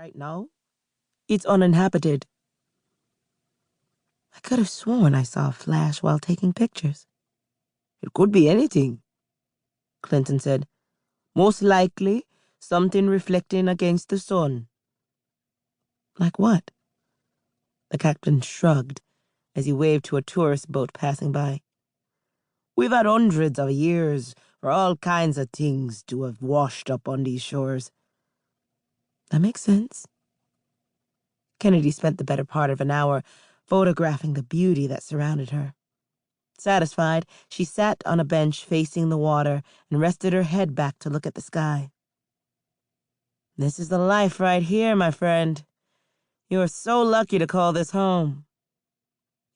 right now, it's uninhabited. I could have sworn I saw a flash while taking pictures. It could be anything, Clinton said. Most likely, something reflecting against the sun. Like what? The captain shrugged as he waved to a tourist boat passing by. We've had hundreds of years for all kinds of things to have washed up on these shores. That makes sense. Kennedy spent the better part of an hour photographing the beauty that surrounded her. Satisfied, she sat on a bench facing the water and rested her head back to look at the sky. This is the life right here, my friend. You are so lucky to call this home.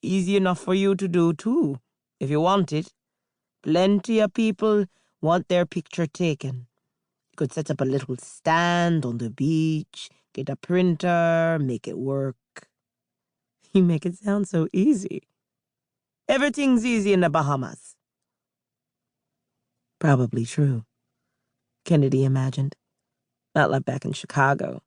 Easy enough for you to do, too, if you want it. Plenty of people want their picture taken. You could set up a little stand on the beach, get a printer, make it work. You make it sound so easy. Everything's easy in the Bahamas. Probably true, Kennedy imagined. Not like back in Chicago,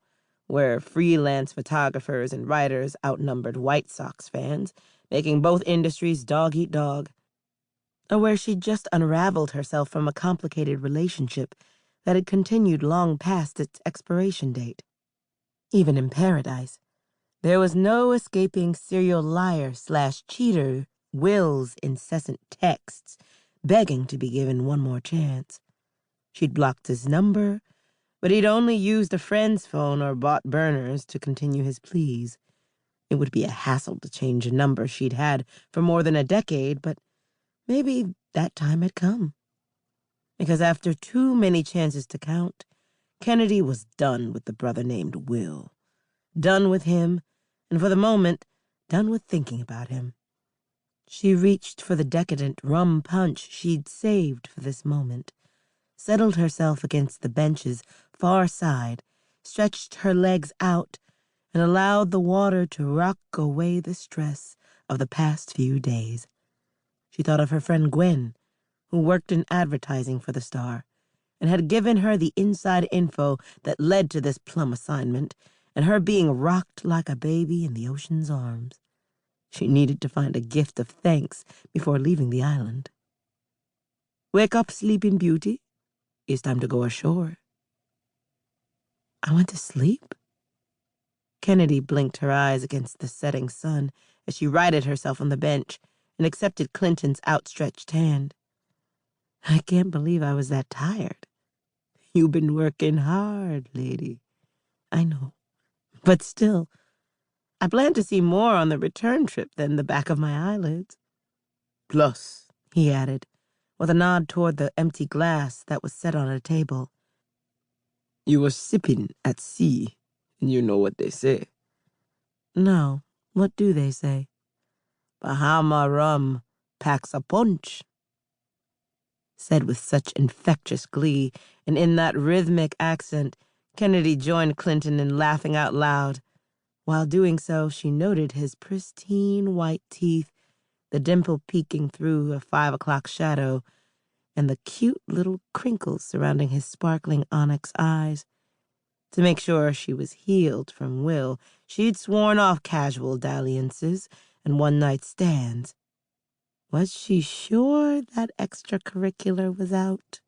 where freelance photographers and writers outnumbered White Sox fans, making both industries dog-eat-dog. Or where she'd just unraveled herself from a complicated relationship that had continued long past its expiration date. Even in paradise, there was no escaping serial liar/cheater Will's incessant texts, begging to be given one more chance. She'd blocked his number, but he'd only used a friend's phone or bought burners to continue his pleas. It would be a hassle to change a number she'd had for more than a decade, but maybe that time had come. Because after too many chances to count, Kennedy was done with the brother named Will. Done with him, and for the moment, done with thinking about him. She reached for the decadent rum punch she'd saved for this moment, settled herself against the bench's far side, stretched her legs out, and allowed the water to rock away the stress of the past few days. She thought of her friend Gwen, who worked in advertising for the Star, and had given her the inside info that led to this plum assignment, and her being rocked like a baby in the ocean's arms. She needed to find a gift of thanks before leaving the island. Wake up, Sleeping Beauty. It's time to go ashore. I went to sleep? Kennedy blinked her eyes against the setting sun as she righted herself on the bench and accepted Clinton's outstretched hand. I can't believe I was that tired. You've been working hard, lady. I know. But still, I plan to see more on the return trip than the back of my eyelids. Plus, he added, with a nod toward the empty glass that was set on a table, you were sipping at sea, and you know what they say. No, what do they say? Bahama rum packs a punch. Said with such infectious glee, and in that rhythmic accent, Kennedy joined Clinton in laughing out loud. While doing so, she noted his pristine white teeth, the dimple peeking through a 5 o'clock shadow, and the cute little crinkles surrounding his sparkling onyx eyes. To make sure she was healed from Will, she'd sworn off casual dalliances and one-night stands. Was she sure that extracurricular was out?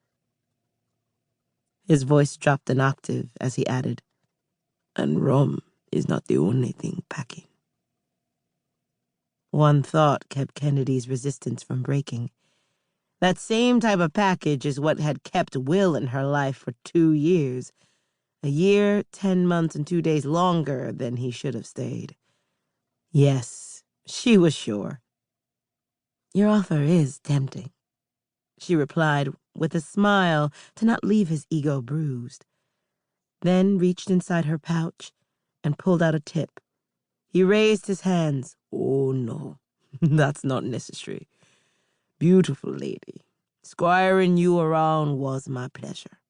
His voice dropped an octave as he added, and rum is not the only thing packing. One thought kept Kennedy's resistance from breaking. That same type of package is what had kept Will in her life for 2 years. A year, 10 months, and 2 days longer than he should have stayed. Yes, she was sure. Your offer is tempting, she replied with a smile to not leave his ego bruised. Then reached inside her pouch and pulled out a tip. He raised his hands. Oh, no, that's not necessary. Beautiful lady, squiring you around was my pleasure.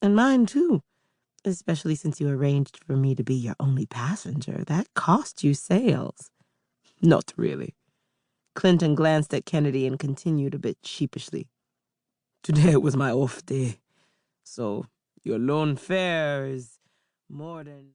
And mine, too, especially since you arranged for me to be your only passenger. That cost you sails. Not really. Clinton glanced at Kennedy and continued a bit sheepishly. Today was my off day, so your lone fare is more than...